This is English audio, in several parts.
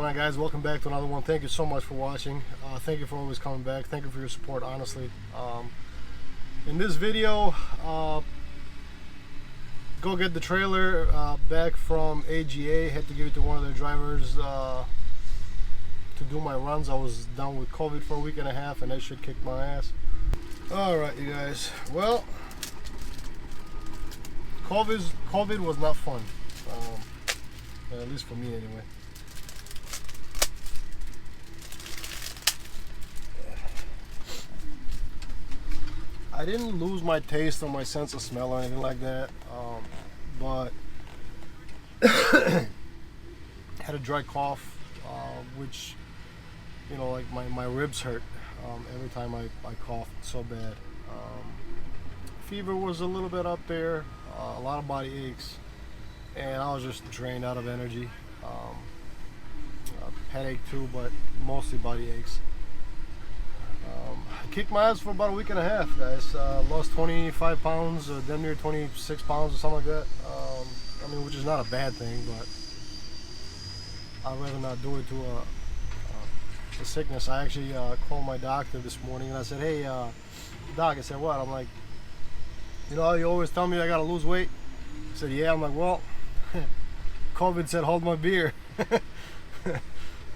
going on, guys? Welcome back to another one. Thank you so much for watching. Thank you for always coming back. Thank you for your support, honestly. In this video, go get the trailer back from AGA. Had to give it to one of their drivers to do my runs. I was down with COVID for a week and a half, and that shit kicked my ass. Alright, you guys. Well, COVID was not fun. At least for me, anyway. I didn't lose my taste or my sense of smell or anything like that, but had a dry cough, which, you know, like my ribs hurt every time I coughed so bad. Fever was a little bit up there, a lot of body aches, and I was just drained out of energy. Headache too, but mostly body aches. I kicked my ass for about a week and a half, guys. Lost 25 pounds, damn near 26 pounds or something like that. I mean, which is not a bad thing, but I'd rather not do it to a sickness. I actually called my doctor this morning and I said, hey, doc, I said, what? I'm like, you know, you always tell me I gotta lose weight. He said, yeah. I'm like, well, COVID said hold my beer.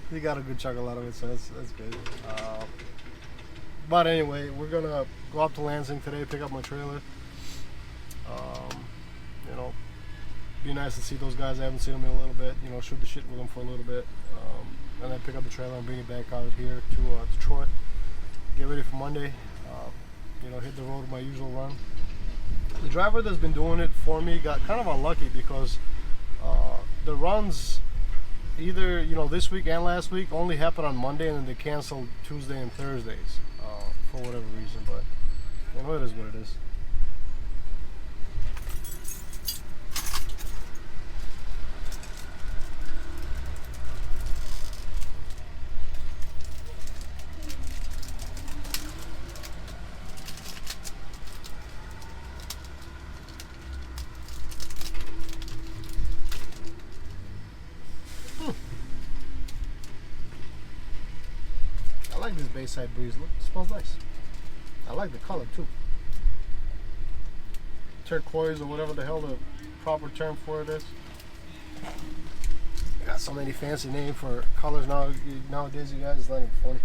He got a good chuckle out of it, so that's good. But anyway, we're gonna go up to Lansing today, pick up my trailer. You know, be nice to see those guys. I haven't seen them in a little bit. You know, shoot the shit with them for a little bit, and then pick up the trailer and bring it back out here to Troy. Get ready for Monday. You know, hit the road with my usual run. The driver that's been doing it for me got kind of unlucky because the runs, either, you know, this week and last week, only happened on Monday, and then they canceled Tuesday and Thursdays for whatever reason. But you know, it is what it is. I like this Bayside Breeze. Look, it smells nice. I like the color too. Turquoise or whatever the hell the proper term for it is. Got so many fancy names for colors nowadays, you guys. It's not even funny.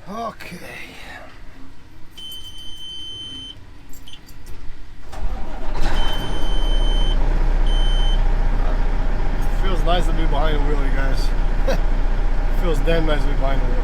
Okay. Feels nice to be behind the wheel, you guys. Feels damn nice to be behind the wheel.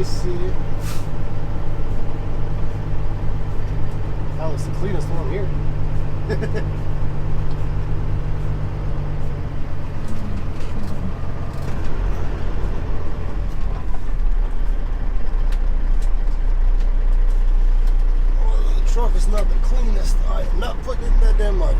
I see it. That looks the cleanest one here. Oh, the truck is not the cleanest. I am not putting it in that damn mud.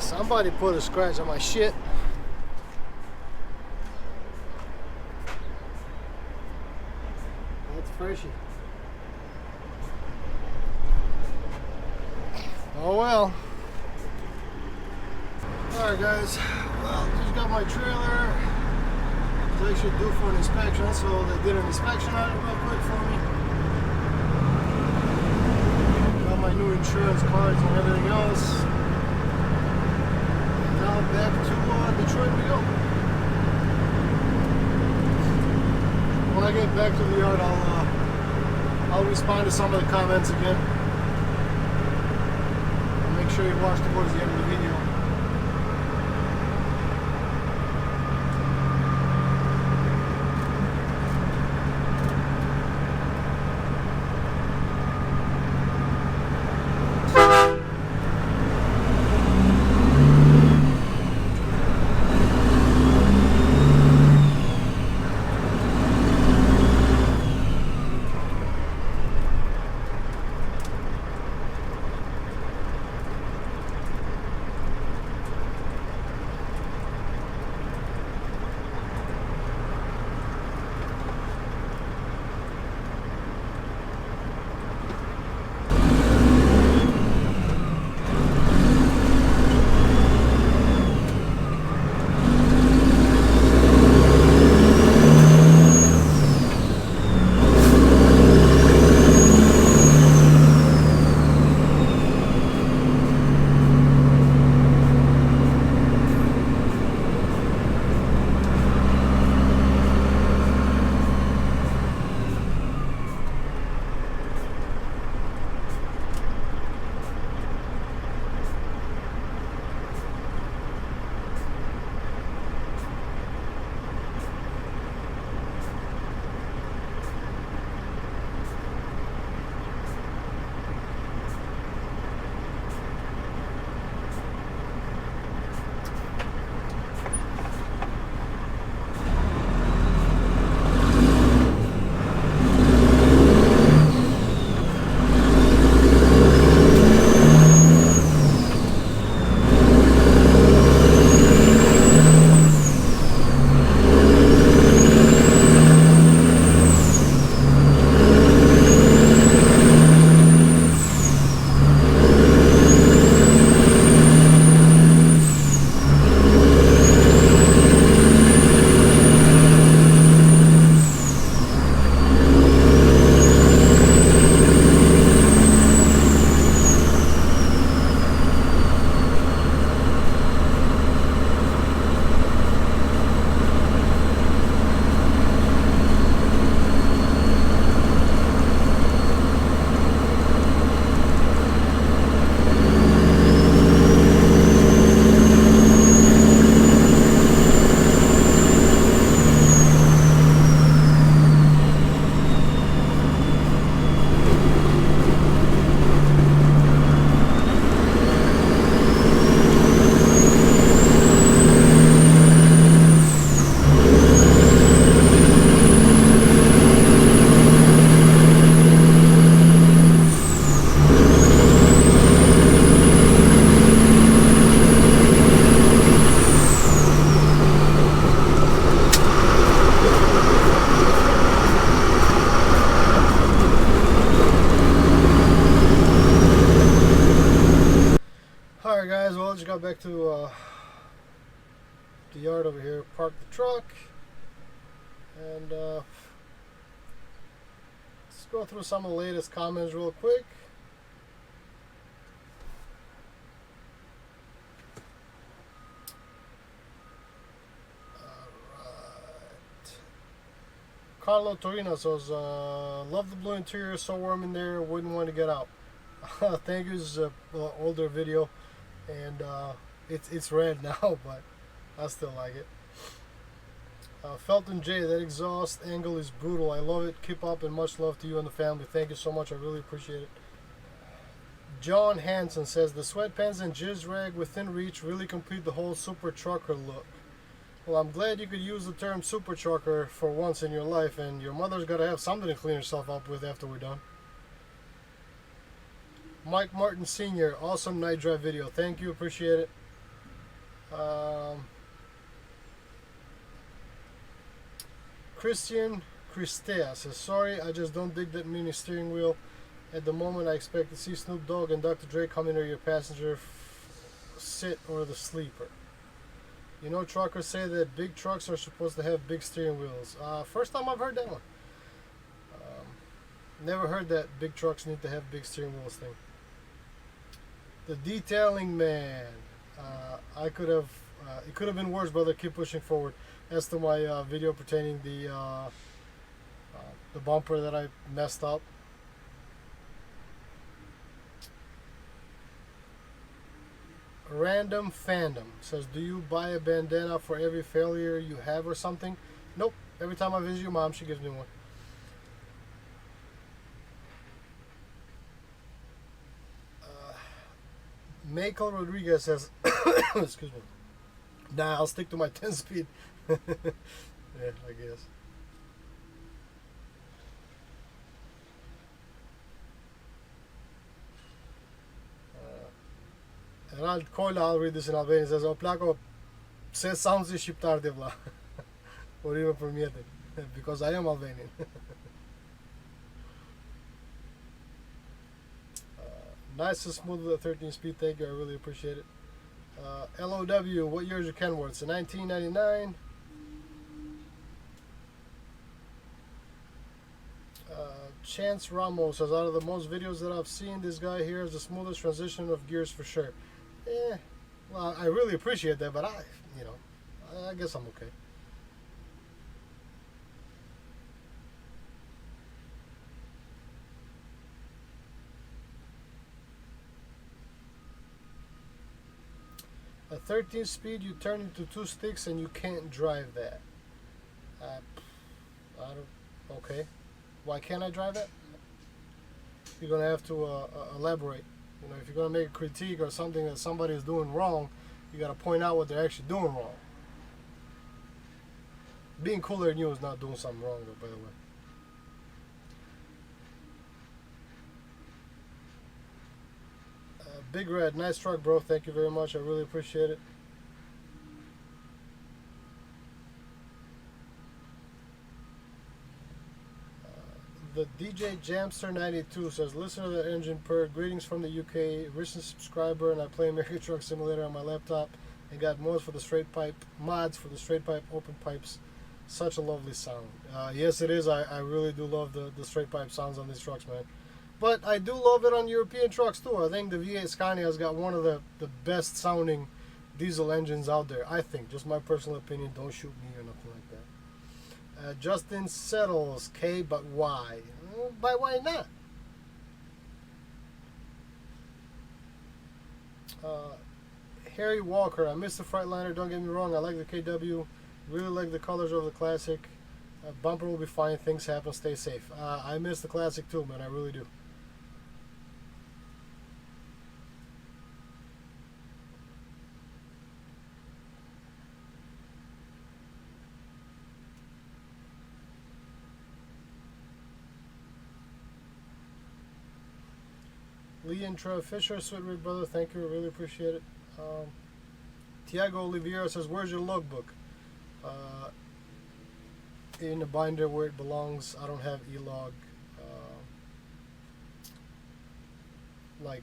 Somebody put a scratch on my shit. That's freshy. Oh well. Alright guys, well, just got my trailer. It's actually due for an inspection, so they did an inspection on it real quick for me. Got my new insurance cards and everything else. Now back to Detroit we go. When I get back to the yard, I'll respond to some of the comments again. Make sure you watch towards the end of the video. back to the yard over here, park the truck, and let's go through some of the latest comments real quick. Carlo Torino says, love the blue interior, so warm in there, wouldn't want to get out. Thank you. This is an older video, and it's red now, but I still like it. Felton J, that exhaust angle is brutal. I love it. Keep up, and much love to you and the family. Thank you so much. I really appreciate it. John Hansen says, the sweatpants and jizz rag within reach really complete the whole super trucker look. Well, I'm glad you could use the term super trucker for once in your life, and your mother's got to have something to clean herself up with after we're done. Mike Martin Sr., awesome night drive video. Thank you, appreciate it. Christian Christea says, sorry, I just don't dig that mini steering wheel. At the moment, I expect to see Snoop Dogg and Dr. Dre come in or your passenger sit or the sleeper. You know, truckers say that big trucks are supposed to have big steering wheels. First time I've heard that one. Never heard that big trucks need to have big steering wheels thing. The detailing man. It could have been worse, brother. Keep pushing forward. As to my video pertaining the bumper that I messed up. Random Fandom says, do you buy a bandana for every failure you have or something? Nope. Every time I visit your mom, she gives me one. Michael Rodriguez says, excuse me. Nah, I'll stick to my 10 speed. Yeah, I guess. Herald Koyla, I'll read this in Albanian. It says, o plako, pse sounds si shqiptar di vlla. Por ime për mjetin. Because I am Albanian. Nice and smooth with a 13 speed, thank you, I really appreciate it. LOW, what year is your Kenworth? It's a 1999. Chance Ramos says, out of the most videos that I've seen, this guy here has the smoothest transition of gears for sure. Yeah, well, I really appreciate that, but I guess I'm okay. A 13 speed, you turn into 2 sticks and you can't drive that. Okay. Why can't I drive that? You're going to have to elaborate. You know, if you're going to make a critique or something that somebody is doing wrong, you got to point out what they're actually doing wrong. Being cooler than you is not doing something wrong, though, by the way. Big Red, nice truck, bro. Thank you very much. I really appreciate it. The DJ Jamster 92 says, listen to the engine purr. Greetings from the UK. Recent subscriber, and I play American Truck Simulator on my laptop and got mods for the straight pipe open pipes. Such a lovely sound. Yes, it is. I really do love the straight pipe sounds on these trucks, man. But I do love it on European trucks too. I think the V8 Scania has got one of the best sounding diesel engines out there. I think, just my personal opinion. Don't shoot me or nothing like that. Justin Settles, K, but why? But why not? Harry Walker, I miss the Freightliner, don't get me wrong. I like the KW. Really like the colors of the Classic. Bumper will be fine. Things happen. Stay safe. I miss the Classic too, man. I really do. Lee and Trev Fisher, sweet red brother, thank you, I really appreciate it. Tiago Oliveira says, where's your logbook? In the binder where it belongs. I don't have e-log. Like,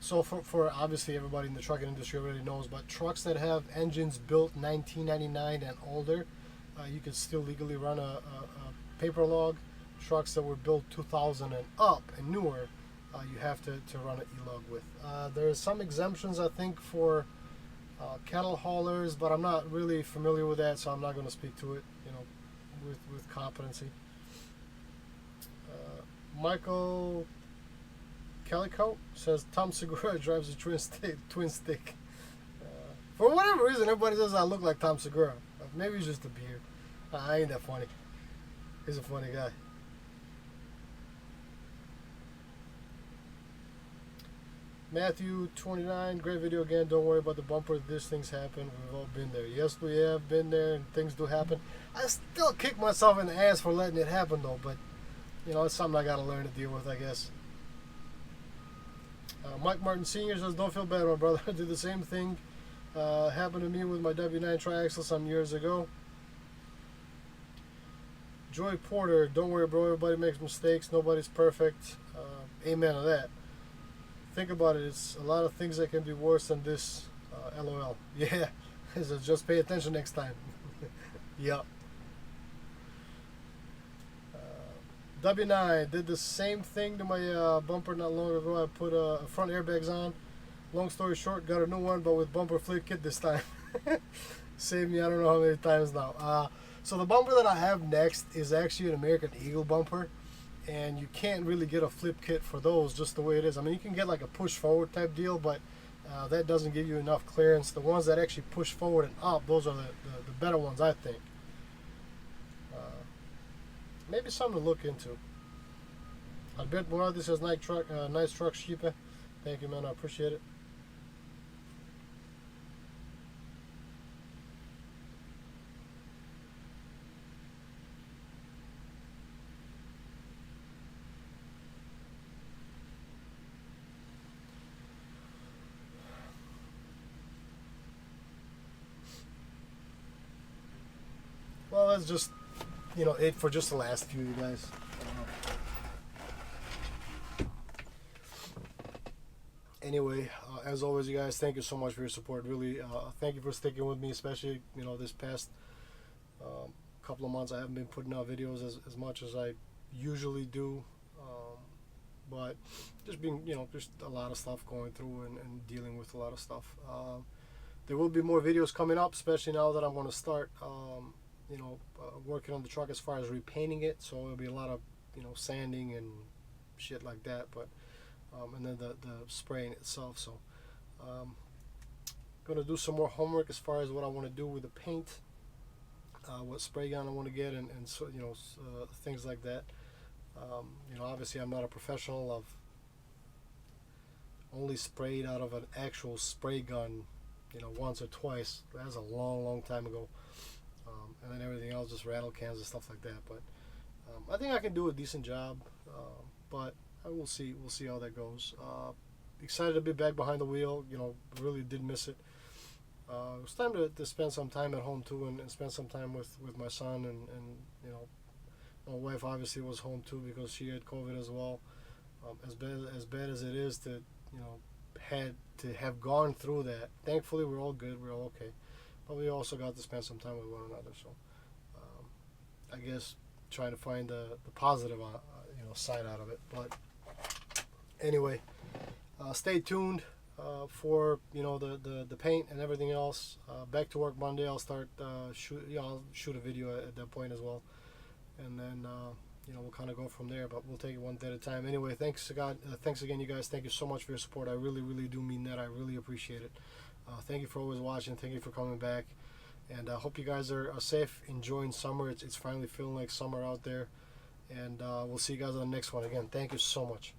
So for obviously everybody in the trucking industry already knows, but trucks that have engines built 1999 and older, you can still legally run a paper log. Trucks that were built 2000 and up and newer, you have to run an e-log with. There's some exemptions, I think, for cattle haulers, but I'm not really familiar with that, so I'm not going to speak to it, you know, with competency. Michael Calico says Tom Segura drives a twin stick. For whatever reason, everybody says I look like Tom Segura. Maybe it's just a beard. I ain't that funny. He's a funny guy. Matthew 29, great video again. Don't worry about the bumper. These things happen. We've all been there. Yes, we have been there, and things do happen. I still kick myself in the ass for letting it happen, though. But you know, it's something I gotta learn to deal with, I guess. Mike Martin Sr. says, don't feel bad, my brother. I did the same thing. Happened to me with my W9 triaxle some years ago. Joy Porter, don't worry, bro. Everybody makes mistakes. Nobody's perfect. Amen to that. Think about it. It's a lot of things that can be worse than this. LOL. Yeah. So just pay attention next time. Yup. W9 did the same thing to my bumper not long ago. I put front airbags on. Long story short, got a new one, but with bumper flip kit this time. Saved me I don't know how many times now. So the bumper that I have next is actually an American Eagle bumper, and you can't really get a flip kit for those just the way it is. I mean, you can get like a push forward type deal, but that doesn't give you enough clearance. The ones that actually push forward and up, those are the better ones, I think. Maybe something to look into. Albert Morales says, nice truck, Sheepa. Thank you, man. I appreciate it. Well, that's just, you know, it for just the last few, you guys. Anyway, as always, you guys, thank you so much for your support. Really, thank you for sticking with me, especially, you know, this past couple of months. I haven't been putting out videos as much as I usually do, but just being, you know, just a lot of stuff going through and dealing with a lot of stuff. There will be more videos coming up, especially now that I'm going to start you know, working on the truck as far as repainting it, so it'll be a lot of, you know, sanding and shit like that, but and then the spraying itself. So gonna do some more homework as far as what I want to do with the paint, what spray gun I want to get, and so, you know, things like that. You know, obviously I'm not a professional. I've only sprayed out of an actual spray gun, you know, once or twice. That was a long time ago. And then everything else, just rattle cans and stuff like that. But I think I can do a decent job. But we'll see. We'll see how that goes. Excited to be back behind the wheel. You know, really did miss it. It was time to spend some time at home too, and spend some time with my son. And you know, my wife obviously was home too because she had COVID as well. As bad as it is to, you know, had to have gone through that. Thankfully, we're all good. We're all okay. But we also got to spend some time with one another, so I guess trying to find the positive, you know, side out of it. But anyway, stay tuned for, you know, the paint and everything else. Back to work Monday. I'll start I'll shoot a video at that point as well, and then you know, we'll kind of go from there. But we'll take it one day at a time. Anyway, thanks again, you guys. Thank you so much for your support. I really do mean that. I really appreciate it. Thank you for always watching. Thank you for coming back. And I hope you guys are safe, enjoying summer. It's finally feeling like summer out there. And we'll see you guys on the next one. Again, thank you so much.